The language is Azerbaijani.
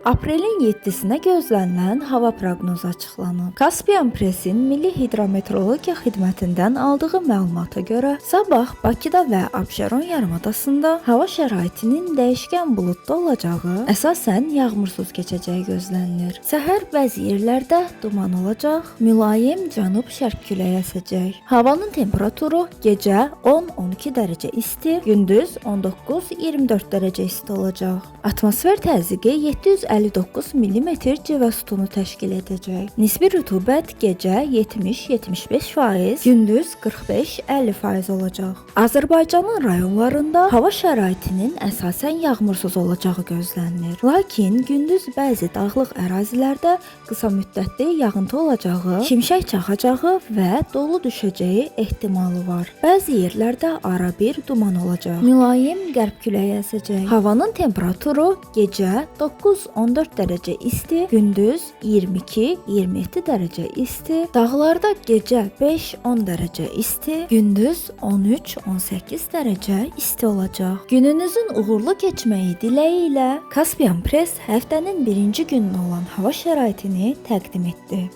Aprelin 7-sinə gözlənilən hava proqnozu açıqlanıb. Kaspian Press-in Milli Hidrometeorologiya Xidmətindən aldığı məlumata görə, sabah Bakıda və Abşeron yarımadasında hava şəraitinin dəyişkən buludlu olacağı, əsasən yağmursuz keçəcəyi gözlənilir. Səhər bəzi yerlərdə duman olacaq, mülayim cənub-şərq küləyi əsəcək. Havanın temperaturu gecə 10-12 dərəcə isti, gündüz 19-24 dərəcə isti olacaq. Atmosfer təzyiqi 759 mm civə sütunu təşkil edəcək. Nisbi rütubət gecə 70-75%, gündüz 45-50% olacaq. Azərbaycanın rayonlarında hava şəraitinin əsasən yağmursuz olacağı gözlənilir. Lakin gündüz bəzi dağlıq ərazilərdə qısa müddətli yağıntı olacağı, şimşək çaxacağı və dolu düşəcəyi ehtimalı var. Bəzi yerlərdə arabir duman olacaq. Mülayim qərb küləyi əsəcək. Havanın temperaturu gecə 9-14 dərəcə isti, gündüz 22-27 dərəcə isti, dağlarda gecə 5-10 dərəcə isti, gündüz 13-18 dərəcə isti olacaq. Gününüzün uğurlu keçməyi diləyi ilə Kaspian Press həftənin birinci günü olan hava şəraitini təqdim etdi.